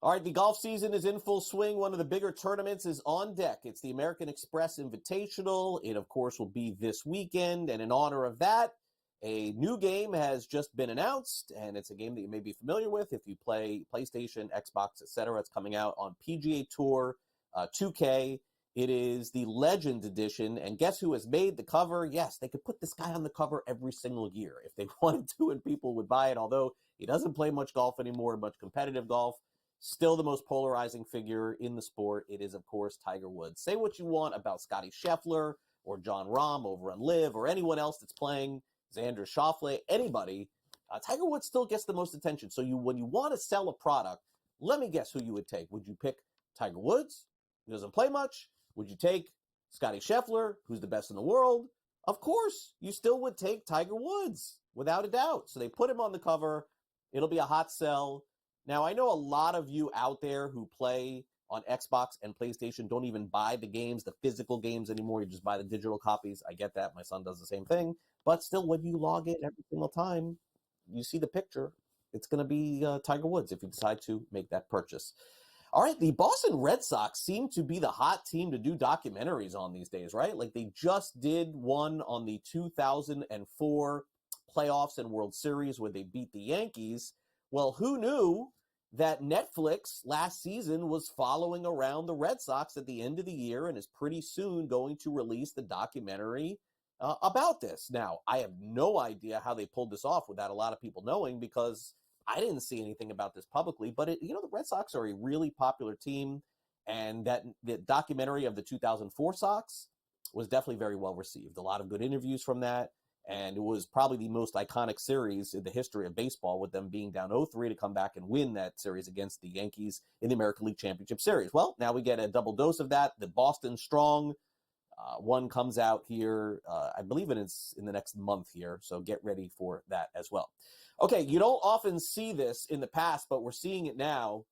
All right, the golf season is in full swing. One of the bigger tournaments is on deck. It's the American Express Invitational. It, of course, will be this weekend. And in honor of that, a new game has just been announced, and it's a game that you may be familiar with if you play PlayStation, Xbox, etc. It's coming out on PGA Tour 2K. It is the Legend Edition, and guess who has made the cover? Yes, they could put this guy on the cover every single year if they wanted to, and people would buy it, although he doesn't play much golf anymore, much competitive golf. Still the most polarizing figure in the sport. It is, of course, Tiger Woods. Say what you want about Scotty Scheffler or John Rahm over on Live or anyone else that's playing, Xander Schauffele, anybody, Tiger Woods still gets the most attention. So when you want to sell a product, let me guess who you would take. Would you pick Tiger Woods, who doesn't play much? Would you take Scotty Scheffler, who's the best in the world? Of course, you still would take Tiger Woods, without a doubt. So they put him on the cover. It'll be a hot sell. Now, I know a lot of you out there who play on Xbox and PlayStation don't even buy the games, the physical games anymore. You just buy the digital copies. I get that. My son does the same thing. But still, when you log in every single time, you see the picture. It's going to be Tiger Woods if you decide to make that purchase. All right, the Boston Red Sox seem to be the hot team to do documentaries on these days, right? Like they just did one on the 2004 playoffs and World Series where they beat the Yankees. Well, who knew that Netflix last season was following around the Red Sox at the end of the year and is pretty soon going to release the documentary about this. Now, I have no idea how they pulled this off without a lot of people knowing because I didn't see anything about this publicly, but the Red Sox are a really popular team, and that the documentary of the 2004 Sox was definitely very well received. A lot of good interviews from that. And it was probably the most iconic series in the history of baseball, with them being down 0-3 to come back and win that series against the Yankees in the American League Championship Series. Well, now we get a double dose of that. The Boston Strong one comes out here, I believe it's in the next month here, so get ready for that as well. Okay, you don't often see this in the past, but we're seeing it now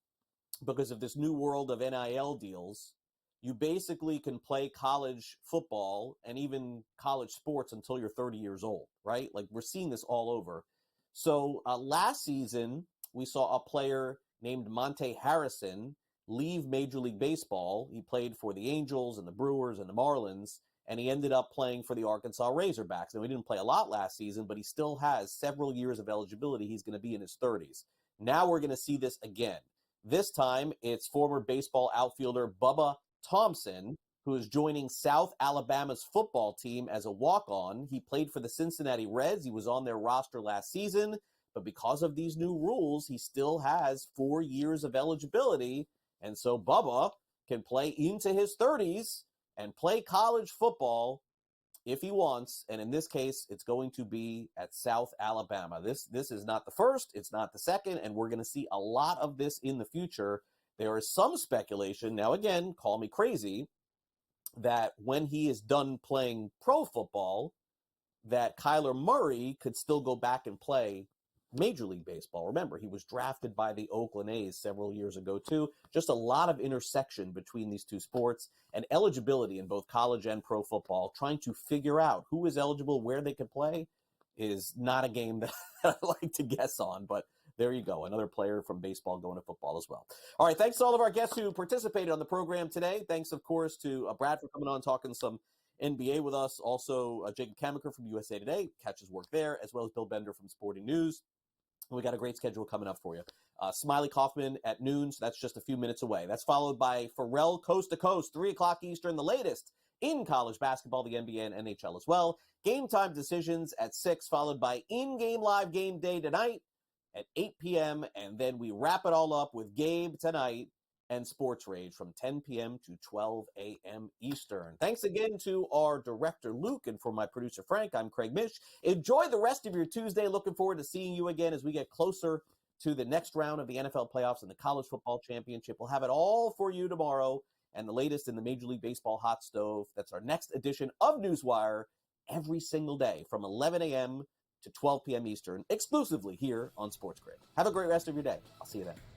because of this new world of NIL deals. You basically can play college football and even college sports until you're 30 years old, right? Like we're seeing this all over. So last season, we saw a player named Monte Harrison leave Major League Baseball. He played for the Angels and the Brewers and the Marlins, and he ended up playing for the Arkansas Razorbacks. Now, he didn't play a lot last season, but he still has several years of eligibility. He's going to be in his 30s. Now we're going to see this again. This time, it's former baseball outfielder Bubba Thompson, who is joining South Alabama's football team as a walk-on. He played for the Cincinnati Reds. He was on their roster last season, but because of these new rules, he still has 4 years of eligibility, and so Bubba can play into his 30s and play college football if he wants, and in this case, it's going to be at South Alabama. This is not the first, it's not the second, and we're going to see a lot of this in the future. There is some speculation, now again, call me crazy, that when he is done playing pro football, that Kyler Murray could still go back and play Major League Baseball. Remember, he was drafted by the Oakland A's several years ago, too. Just a lot of intersection between these two sports and eligibility in both college and pro football. Trying to figure out who is eligible, where they could play, is not a game that I like to guess on, but there you go. Another player from baseball going to football as well. All right, thanks to all of our guests who participated on the program today. Thanks, of course, to Brad for coming on, talking some NBA with us. Also, Jacob Camenker from USA Today, catch his work there, as well as Bill Bender from Sporting News. We got a great schedule coming up for you. Smiley Kaufman at noon, so that's just a few minutes away. That's followed by Pharrell Coast to Coast, 3 o'clock Eastern, the latest in college basketball, the NBA and NHL as well. Game time decisions at 6, followed by in-game live game day tonight at 8 p.m., and then we wrap it all up with Gabe tonight and Sports Rage from 10 p.m. to 12 a.m. Eastern. Thanks again to our director, Luke, and for my producer, Frank. I'm Craig Mish. Enjoy the rest of your Tuesday. Looking forward to seeing you again as we get closer to the next round of the NFL playoffs and the College Football Championship. We'll have it all for you tomorrow and the latest in the Major League Baseball hot stove. That's our next edition of NewsWire every single day from 11 a.m. to 12 p.m. Eastern, exclusively here on SportsGrid. Have a great rest of your day. I'll see you then.